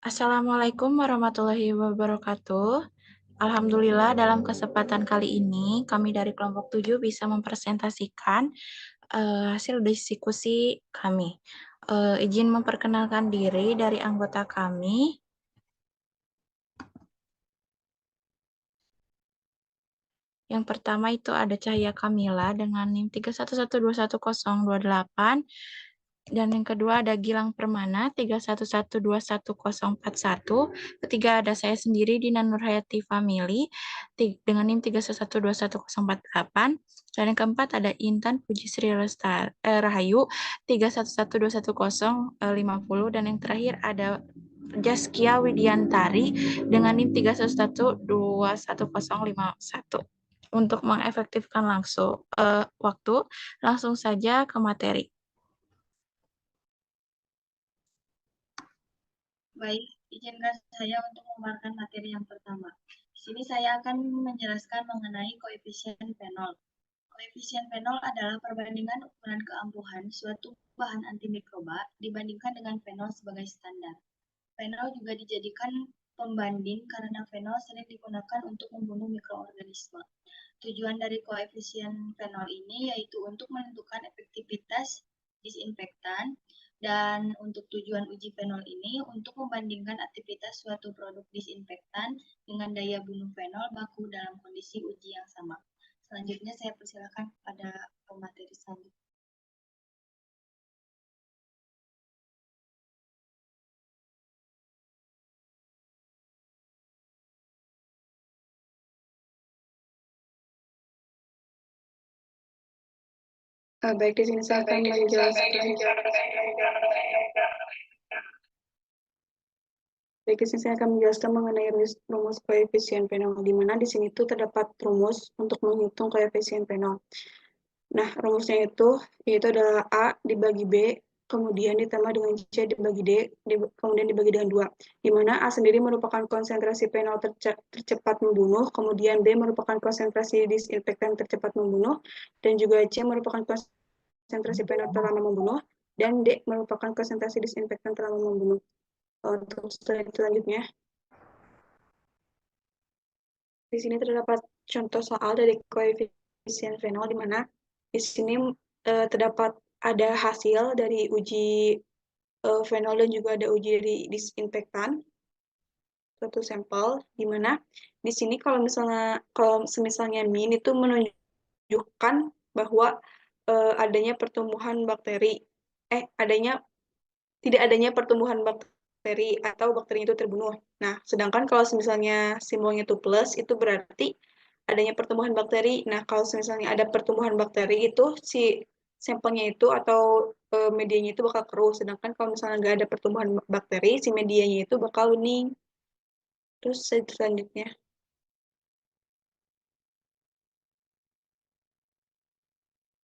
Assalamualaikum warahmatullahi wabarakatuh. Alhamdulillah dalam kesempatan kali ini kami dari kelompok 7 bisa mempresentasikan hasil diskusi kami. Izin memperkenalkan diri dari anggota kami. Yang pertama itu ada Cahya Kamila dengan NIM 31121028. Dan yang kedua ada Gilang Permana 31121041. Ketiga ada saya sendiri Dina Nurhayati Family dengan NIM 31121048. Dan yang keempat ada Intan Puji Sri Rahayu 31121050. Dan yang terakhir ada Jaskia Widiantari dengan NIM 31121051. Untuk mengefektifkan langsung waktu, langsung saja ke materi. Baik, izinkan saya untuk memaparkan materi yang pertama. Di sini saya akan menjelaskan mengenai koefisien fenol. Koefisien fenol adalah perbandingan ukuran keampuhan suatu bahan antimikroba dibandingkan dengan fenol sebagai standar. Fenol juga dijadikan pembanding karena fenol sering digunakan untuk membunuh mikroorganisme. Tujuan dari koefisien fenol ini yaitu untuk menentukan efektivitas disinfektan, dan untuk tujuan uji fenol ini untuk membandingkan aktivitas suatu produk disinfektan dengan daya bunuh fenol baku dalam kondisi uji yang sama. Selanjutnya saya persilakan pada materi selanjutnya. Baik, di sini saya akan menjelaskan. Baik, di sini saya akan menjelaskan mengenai rumus koefisien fenol, di mana di sini itu terdapat rumus untuk menghitung koefisien fenol. Nah, rumusnya yaitu adalah A dibagi B, kemudian ditambah dengan C dibagi D, kemudian dibagi dengan 2. Di mana A sendiri merupakan konsentrasi fenol tercepat membunuh, kemudian B merupakan konsentrasi disinfektan tercepat membunuh, dan juga C merupakan konsentrasi fenol terlama membunuh, dan D merupakan konsentrasi disinfektan terlama membunuh. Untuk slide selanjutnya, di sini terdapat contoh soal dari koefisien fenol, di mana di sini terdapat ada hasil dari uji fenol dan juga ada uji dari disinfektan suatu sampel, di mana di sini kalau misalnya min itu menunjukkan bahwa adanya pertumbuhan bakteri, tidak adanya pertumbuhan bakteri atau bakteri itu terbunuh. Nah, sedangkan kalau misalnya simbolnya itu plus, itu berarti adanya pertumbuhan bakteri. Nah, kalau misalnya ada pertumbuhan bakteri itu si sampelnya itu atau medianya itu bakal keruh. Sedangkan kalau misalnya nggak ada pertumbuhan bakteri, si medianya itu bakal bening. Terus selanjutnya.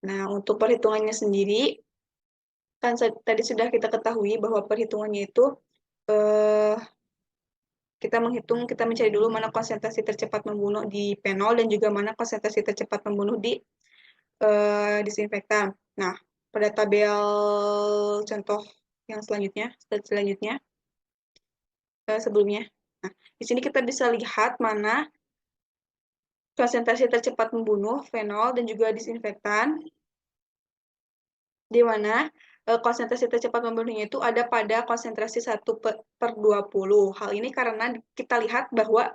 Nah, untuk perhitungannya sendiri, kan tadi sudah kita ketahui bahwa perhitungannya itu kita mencari dulu mana konsentrasi tercepat membunuh di fenol dan juga mana konsentrasi tercepat membunuh di disinfektan. Nah, pada tabel contoh yang selanjutnya sebelumnya. Nah, di sini kita bisa lihat mana konsentrasi tercepat membunuh fenol dan juga disinfektan, di mana konsentrasi tercepat membunuhnya itu ada pada konsentrasi 1/20. Hal ini karena kita lihat bahwa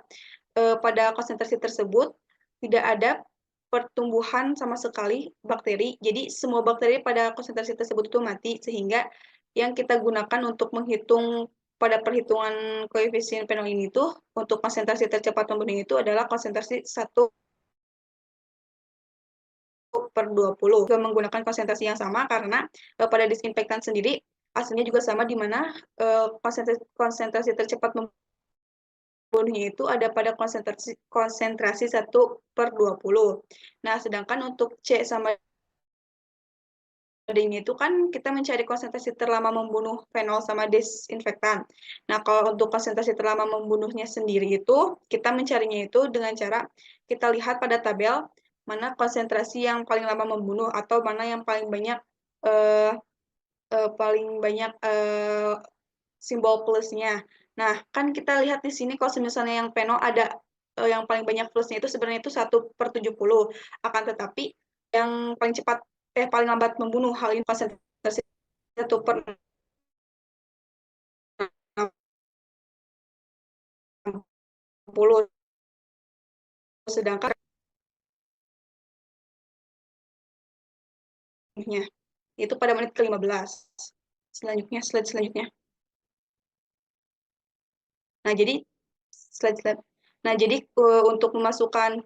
pada konsentrasi tersebut tidak ada pertumbuhan sama sekali bakteri. Jadi semua bakteri pada konsentrasi tersebut itu mati, sehingga yang kita gunakan untuk menghitung pada perhitungan koefisien fenol ini tuh untuk konsentrasi tercepat membunuhnya itu adalah konsentrasi 1/20. Juga menggunakan konsentrasi yang sama karena pada disinfektan sendiri hasilnya juga sama, di mana konsentrasi tercepat membunuhnya itu ada pada konsentrasi 1/20. Nah, sedangkan untuk C sama D ini itu kan kita mencari konsentrasi terlama membunuh fenol sama disinfektan. Nah, kalau untuk konsentrasi terlama membunuhnya sendiri itu, kita mencarinya itu dengan cara kita lihat pada tabel mana konsentrasi yang paling lama membunuh atau mana yang paling banyak simbol plusnya. Nah, kan kita lihat di sini kalau misalnya yang peno ada yang paling banyak plusnya itu sebenarnya itu 1/70. Akan tetapi yang paling cepat paling lambat membunuh hal ini konsentrasi 1/60, sedangkan itu pada menit ke-15. Selanjutnya, slide selanjutnya. Nah, jadi slide. Nah, jadi untuk memasukkan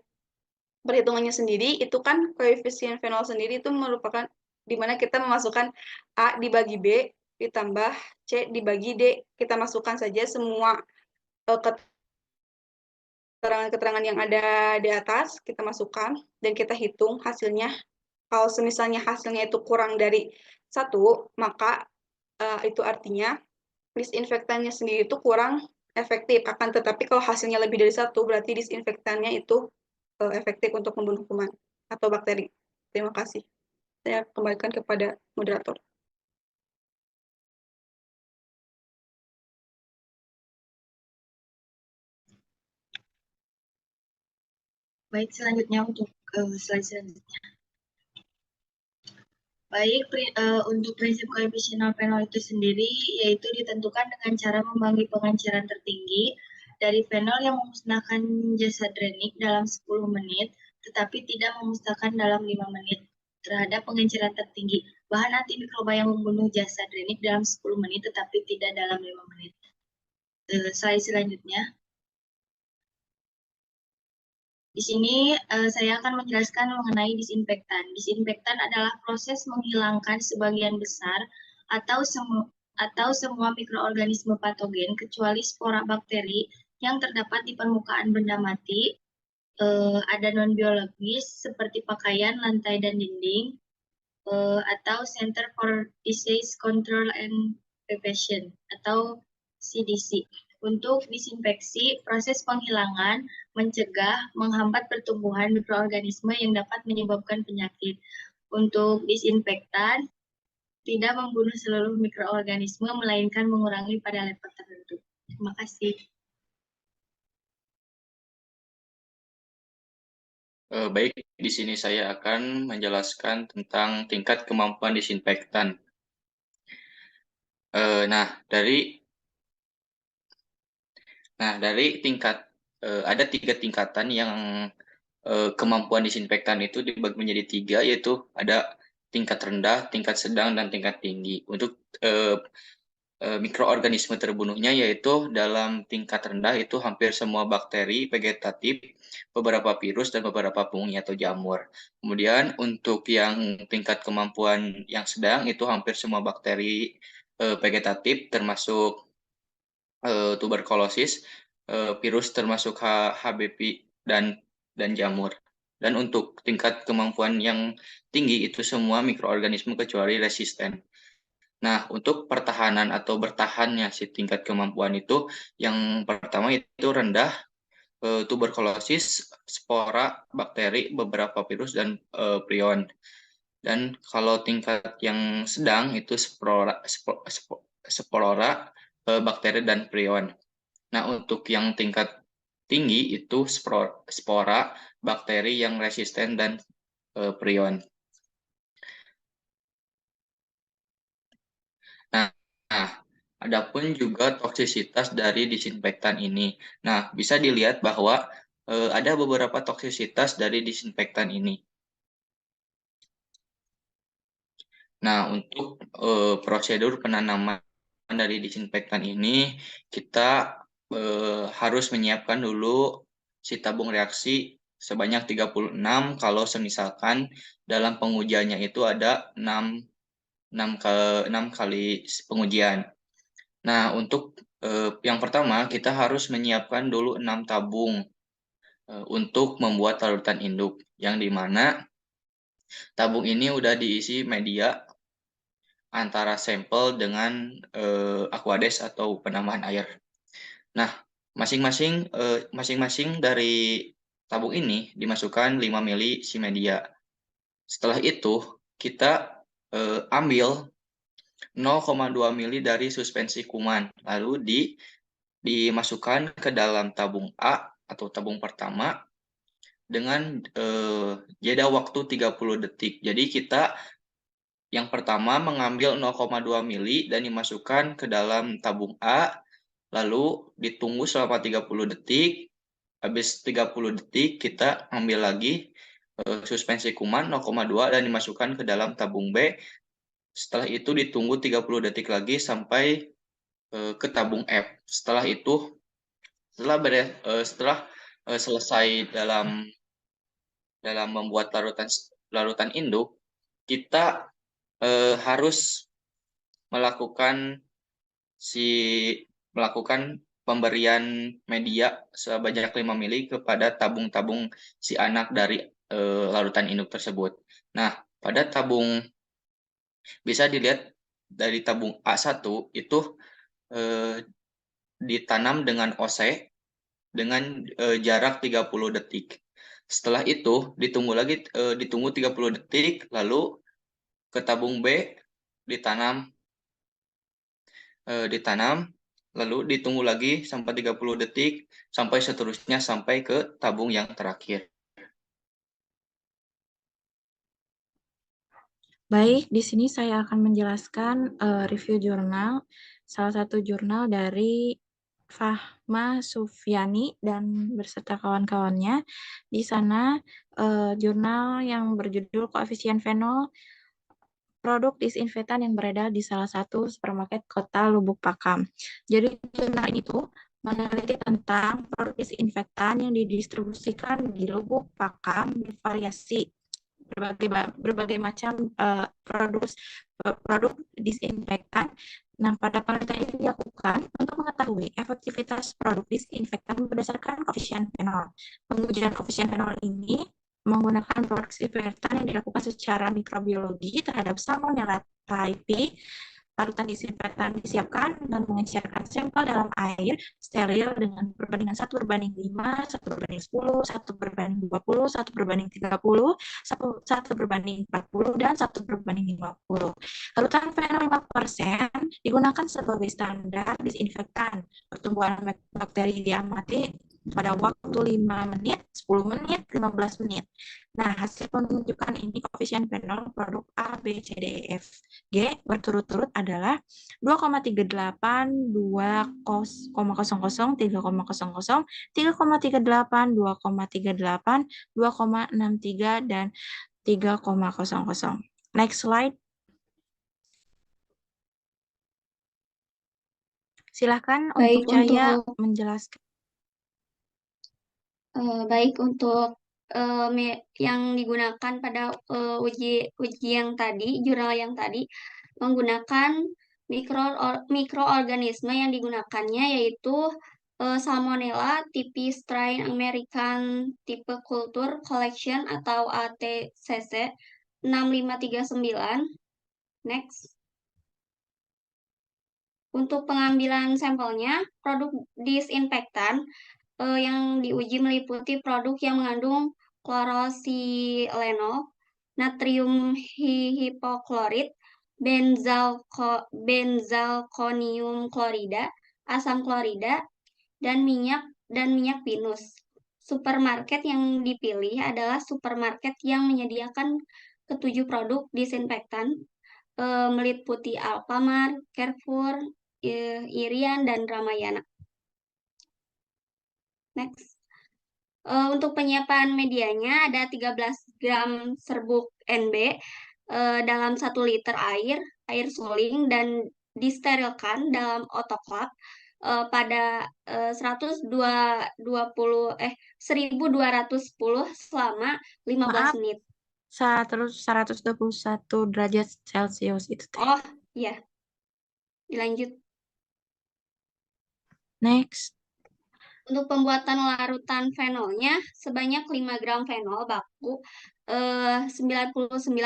perhitungannya sendiri itu kan koefisien fenol sendiri itu merupakan di mana kita memasukkan A dibagi B ditambah C dibagi D. Kita masukkan saja semua keterangan-keterangan yang ada di atas, kita masukkan dan kita hitung hasilnya. Kalau misalnya hasilnya itu kurang dari 1, maka itu artinya disinfektannya sendiri itu kurang efektif. Akan tetapi kalau hasilnya lebih dari 1, berarti disinfektannya itu efektif untuk membunuh kuman atau bakteri. Terima kasih. Saya kembalikan kepada moderator. Baik, selanjutnya untuk slide selanjutnya. Baik, untuk prinsip koefisien fenol itu sendiri, yaitu ditentukan dengan cara membagi pengenceran tertinggi dari fenol yang memusnahkan jasa drenik dalam 10 menit, tetapi tidak memusnahkan dalam 5 menit terhadap pengenceran tertinggi. Bahan antimikroba yang membunuh jasa drenik dalam 10 menit, tetapi tidak dalam 5 menit. Slide selanjutnya. Di sini saya akan menjelaskan mengenai disinfektan. Disinfektan adalah proses menghilangkan sebagian besar atau semua mikroorganisme patogen kecuali spora bakteri yang terdapat di permukaan benda mati, ada non-biologis seperti pakaian, lantai, dan dinding, atau Center for Disease Control and Prevention atau CDC. Untuk disinfeksi, proses penghilangan mencegah, menghambat pertumbuhan mikroorganisme yang dapat menyebabkan penyakit. Untuk disinfektan, tidak membunuh seluruh mikroorganisme, melainkan mengurangi pada level tertentu. Terima kasih. Baik, di sini saya akan menjelaskan tentang tingkat kemampuan disinfektan. Nah, dari tingkat ada 3 tingkatan yang kemampuan disinfektan itu dibagi menjadi 3, yaitu ada tingkat rendah, tingkat sedang, dan tingkat tinggi. Untuk mikroorganisme terbunuhnya yaitu dalam tingkat rendah itu hampir semua bakteri, vegetatif, beberapa virus, dan beberapa fungi atau jamur. Kemudian untuk yang tingkat kemampuan yang sedang itu hampir semua bakteri vegetatif termasuk tuberkulosis, virus termasuk HBV dan jamur. Dan untuk tingkat kemampuan yang tinggi itu semua mikroorganisme kecuali resisten. Nah, untuk pertahanan atau bertahannya si tingkat kemampuan itu, yang pertama itu rendah, tuberkulosis, spora, bakteri, beberapa virus, dan prion. Dan kalau tingkat yang sedang itu spora, bakteri, dan prion. Nah, untuk yang tingkat tinggi itu spora, bakteri yang resisten, dan prion. Nah, adapun juga toksisitas dari disinfektan ini. Nah, bisa dilihat bahwa ada beberapa toksisitas dari disinfektan ini. Nah, untuk prosedur penanaman dari disinfektan ini, kita harus menyiapkan dulu si tabung reaksi sebanyak 36 kalau semisalkan dalam pengujiannya itu ada 6 kali pengujian. Nah, untuk yang pertama, kita harus menyiapkan dulu 6 tabung untuk membuat larutan induk, yang dimana tabung ini udah diisi media antara sampel dengan aquades atau penambahan air. Nah, masing-masing dari tabung ini dimasukkan 5 mili si media. Setelah itu, kita ambil 0,2 mili dari suspensi kuman. Lalu dimasukkan ke dalam tabung A atau tabung pertama dengan jeda waktu 30 detik. Jadi kita yang pertama mengambil 0,2 mili dan dimasukkan ke dalam tabung A, lalu ditunggu selama 30 detik. Habis 30 detik kita ambil lagi suspensi kuman 0,2 dan dimasukkan ke dalam tabung B. Setelah itu ditunggu 30 detik lagi sampai ke tabung F. Setelah itu, setelah selesai dalam membuat larutan induk, kita harus melakukan pemberian media sebanyak 5 mili kepada tabung-tabung si anak dari larutan induk tersebut. Nah, pada tabung bisa dilihat dari tabung A1 itu ditanam dengan OC dengan jarak 30 detik. Setelah itu ditunggu 30 detik, lalu ke tabung B ditanam, lalu ditunggu lagi sampai 30 detik, sampai seterusnya sampai ke tabung yang terakhir. Baik, di sini saya akan menjelaskan review jurnal, salah satu jurnal dari Fahma Sufyani dan beserta kawan-kawannya. Di sana jurnal yang berjudul Koefisien Fenol produk disinfektan yang beredar di salah satu supermarket kota Lubuk Pakam. Jadi jurnal itu meneliti tentang produk disinfektan yang didistribusikan di Lubuk Pakam bervariasi berbagai macam produk disinfektan. Nah, pada penelitian ini dilakukan untuk mengetahui efektivitas produk disinfektan berdasarkan koefisien fenol. Pengujian koefisien fenol ini menggunakan produksi disinfektan yang dilakukan secara mikrobiologi terhadap Salmonella typhi. Larutan disinfektan disiapkan dan mengecerkan sampel dalam air steril dengan perbandingan 1:5, 1:10, 1:20, 1:30, 1:40, dan 1:50. Larutan fenol 5% digunakan sebagai standar disinfektan. Pertumbuhan bakteri diamati pada waktu 5 menit, 10 menit, 15 menit. Nah, hasil menunjukkan ini koefisien fenol produk A, B, C, D, E, F, G berturut-turut adalah 2,38, 2,00, 3,00, 3,38, 2,38, 2,63, dan 3,00. Next slide. Silakan untuk Cahaya menjelaskan. Baik, untuk yang digunakan pada uji yang tadi, jurnal yang tadi, menggunakan mikroorganisme yang digunakannya yaitu Salmonella typhi strain American type culture collection atau ATCC 6539. Next. Untuk pengambilan sampelnya, produk disinfektan yang diuji meliputi produk yang mengandung klorosilenol, natrium hipoklorit, benzalkonium klorida, asam klorida, dan minyak pinus. Supermarket yang dipilih adalah supermarket yang menyediakan ketujuh produk disinfektan, meliputi Alfamart, Carrefour, Irian, dan Ramayana. Next. Untuk penyiapan medianya ada 13 gram serbuk NB dalam 1 liter air suling dan disterilkan dalam autoclave pada 1210 selama 15 menit. 121 derajat Celcius itu. Oh, iya. Dilanjut. Next. Untuk pembuatan larutan fenolnya, sebanyak 5 gram fenol baku 99,99%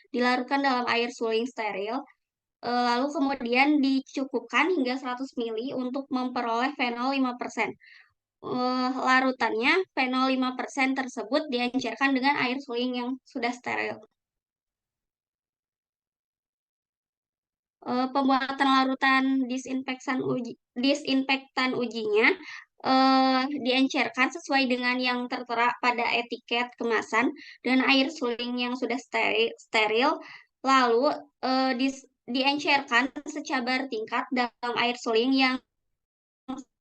dilarutkan dalam air suling steril, lalu kemudian dicukupkan hingga 100 ml untuk memperoleh fenol 5%. Larutannya, fenol 5% tersebut diencerkan dengan air suling yang sudah steril. Pembuatan larutan disinfektan ujinya diencerkan sesuai dengan yang tertera pada etiket kemasan dan air suling yang sudah steril, lalu diencerkan secabar tingkat dalam air suling yang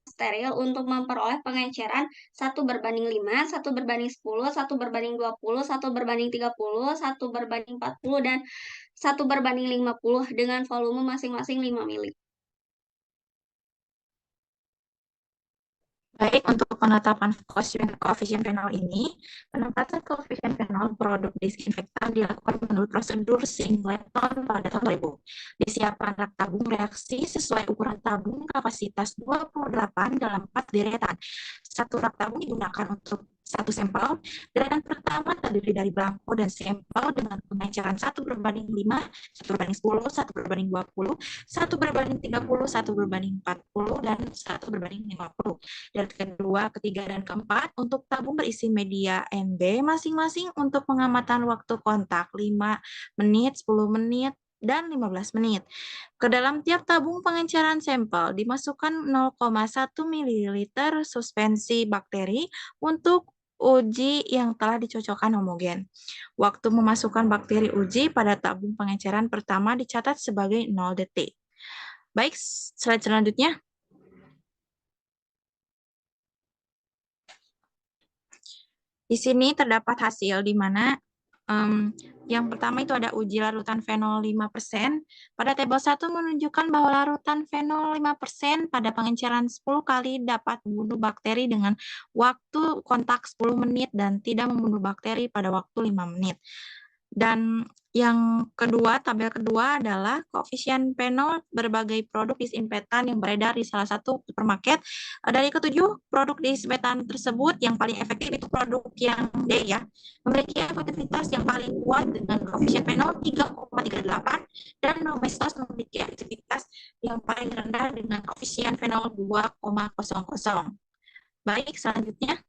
steril untuk memperoleh pengenceran 1:5, 1:10, 1:20, 1:30, 1:40, dan 1:50 dengan volume masing-masing 5 mili. Baik, untuk penetapan koefisien fenol ini, penempatan koefisien fenol produk disinfektan dilakukan menurut prosedur Singleton pada tahun 2000. Disiapkan rak tabung reaksi sesuai ukuran tabung kapasitas 28 dalam 4 deretan. Satu rak tabung digunakan untuk satu sampel. Deretan pertama terdiri dari belangko dan sampel dengan pengenceran 1:5, 1:10, 1:20, 1:30, 1:40, dan 1:50. Dan kedua, ketiga, dan keempat untuk tabung berisi media NB masing-masing untuk pengamatan waktu kontak 5 menit, 10 menit, dan 15 menit. Ke dalam tiap tabung pengenceran sampel dimasukkan 0,1 ml suspensi bakteri untuk uji yang telah dicocokkan homogen. Waktu memasukkan bakteri uji pada tabung pengenceran pertama dicatat sebagai 0 detik. Baik, slide selanjutnya. Di sini terdapat hasil di mana yang pertama itu ada uji larutan fenol 5%. Pada tabel 1 menunjukkan bahwa larutan fenol 5% pada pengenceran 10 kali dapat membunuh bakteri dengan waktu kontak 10 menit dan tidak membunuh bakteri pada waktu 5 menit. Dan yang kedua, tabel kedua adalah koefisien fenol berbagai produk disinfektan yang beredar di salah satu supermarket. Dari ketujuh produk disinfektan tersebut, yang paling efektif itu produk yang D ya, memiliki efektivitas yang paling kuat dengan koefisien fenol 3,38 dan Domestos memiliki efektivitas yang paling rendah dengan koefisien fenol 2,00. Baik, selanjutnya.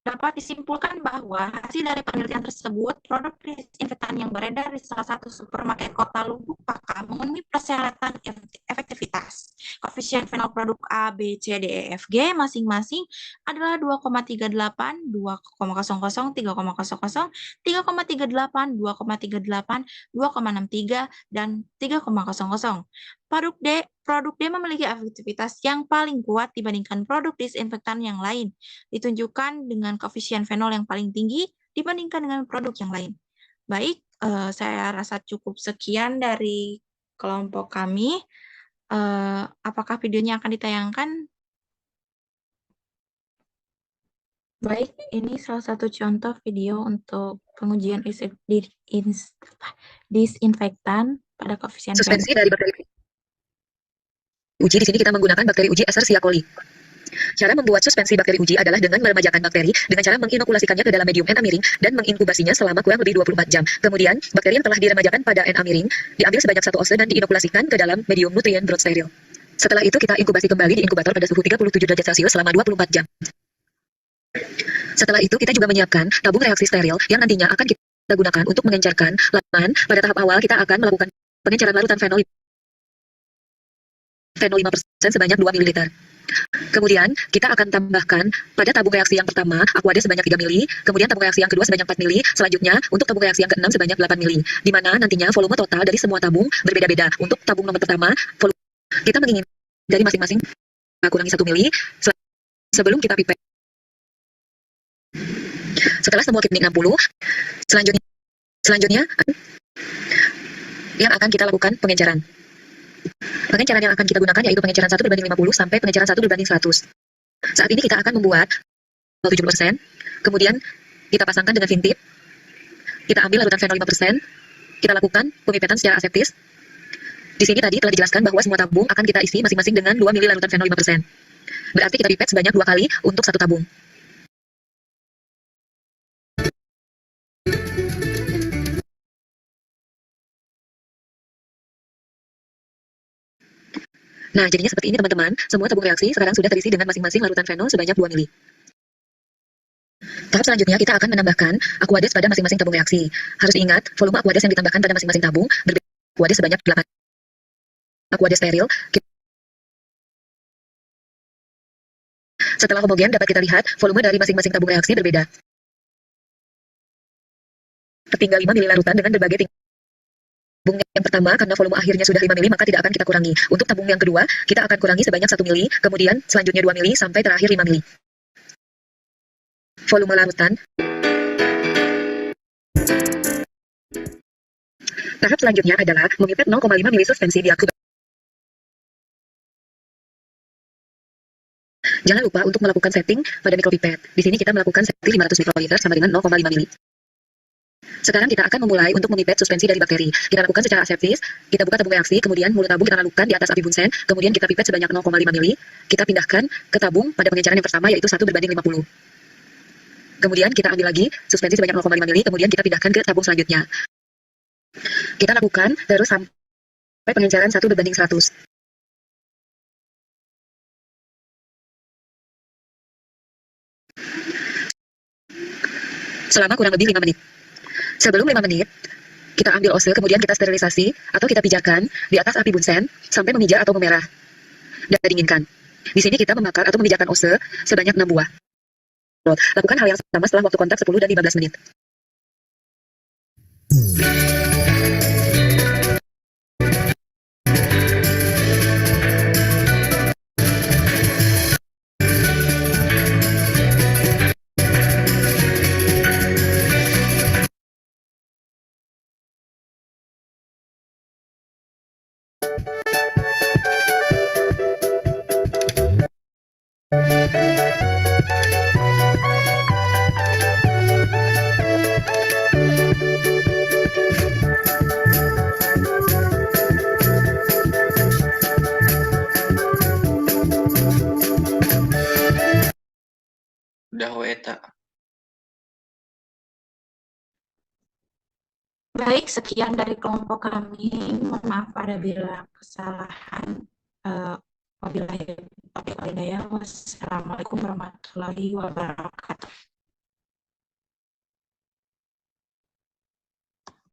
Dapat disimpulkan bahwa hasil dari penelitian tersebut, produk disinfektan yang beredar di salah satu supermarket kota Lubuk Pakam memenuhi persyaratan efektivitas. Koefisien fenol produk A, B, C, D, E, F, G masing-masing adalah 2,38, 2,00, 3,00, 3,38, 2,38, 2,63, dan 3,00. Produk D memiliki efektivitas yang paling kuat dibandingkan produk disinfektan yang lain, ditunjukkan dengan koefisien fenol yang paling tinggi dibandingkan dengan produk yang lain. Baik, saya rasa cukup sekian dari kelompok kami. Apakah videonya akan ditayangkan? Baik, ini salah satu contoh video untuk pengujian disinfektan pada koefisien Suspensi fenol. dari bakteri uji di sini kita menggunakan bakteri uji Escherichia coli. Cara membuat suspensi bakteri uji adalah dengan meremajakan bakteri dengan cara menginokulasikannya ke dalam medium NA miring dan menginkubasinya selama kurang lebih 24 jam. Kemudian, bakteri yang telah diremajakan pada NA miring diambil sebanyak 1 oz dan diinokulasikan ke dalam medium nutrient broth steril. Setelah itu kita inkubasi kembali di inkubator pada suhu 37 derajat Celcius selama 24 jam. Setelah itu kita juga menyiapkan tabung reaksi steril yang nantinya akan kita gunakan untuk mengencerkan larutan. Pada tahap awal kita akan melakukan pengenceran larutan fenol 5% sebanyak 2 ml. Kemudian, kita akan tambahkan pada tabung reaksi yang pertama, aquade sebanyak 3 mili, kemudian tabung reaksi yang kedua sebanyak 4 mili, selanjutnya untuk tabung reaksi yang ke-6 sebanyak 8 mili, di mana nantinya volume total dari semua tabung berbeda-beda. Untuk tabung nomor pertama, volume kita menginginkan dari masing-masing kurangi 1 mili sebelum kita pipet. Setelah semua kit 60, selanjutnya yang akan kita lakukan pengenceran. Pengenceran yang akan kita gunakan yaitu pengenceran 1:50 sampai pengenceran 1:100. Saat ini kita akan membuat 70%, kemudian kita pasangkan dengan vintip, kita ambil larutan fenol 5%, kita lakukan pemipetan secara aseptis. Di sini tadi telah dijelaskan bahwa semua tabung akan kita isi masing-masing dengan 2 ml larutan fenol 5%. Berarti kita pipet sebanyak 2 kali untuk satu tabung. Nah, jadinya seperti ini teman-teman. Semua tabung reaksi sekarang sudah terisi dengan masing-masing larutan fenol sebanyak 2 mili. Tahap selanjutnya kita akan menambahkan aquades pada masing-masing tabung reaksi. Harus diingat, volume aquades yang ditambahkan pada masing-masing tabung berbeda. Aquades sebanyak 8 aquades steril. Setelah homogen, dapat kita lihat volume dari masing-masing tabung reaksi berbeda. Tertinggal 5 ml larutan dengan berbagai tabung yang pertama, karena volume akhirnya sudah 5 ml, maka tidak akan kita kurangi. Untuk tabung yang kedua, kita akan kurangi sebanyak 1 ml, kemudian selanjutnya 2 ml, sampai terakhir 5 ml. Volume larutan. Tahap selanjutnya adalah memipet 0,5 ml suspensi di aku. Jangan lupa untuk melakukan setting pada mikropipet. Di sini kita melakukan setting 500 mikroliter sama dengan 0,5 ml. Sekarang kita akan memulai untuk memipet suspensi dari bakteri. Kita lakukan secara aseptis, kita buka tabung reaksi, kemudian mulut tabung kita lakukan di atas api bunsen, kemudian kita pipet sebanyak 0,5 ml, kita pindahkan ke tabung pada pengenceran yang pertama yaitu 1:50. Kemudian kita ambil lagi suspensi sebanyak 0,5 ml, kemudian kita pindahkan ke tabung selanjutnya. Kita lakukan terus sampai pengenceran 1:100. Selama kurang lebih 5 menit. Sebelum 5 menit, kita ambil ose, kemudian kita sterilisasi atau kita pijakan di atas api bunsen sampai memijak atau memerah dan dinginkan. Di sini kita membakar atau memijakan ose sebanyak 6 buah. Lakukan hal yang sama setelah waktu kontak 10 dan 15 menit. Udah eta. Baik, sekian dari kelompok kami. Mohon maaf apabila kesalahan. Wabillahi taufiq wal hidayah. Wassalamualaikum warahmatullahi wabarakatuh.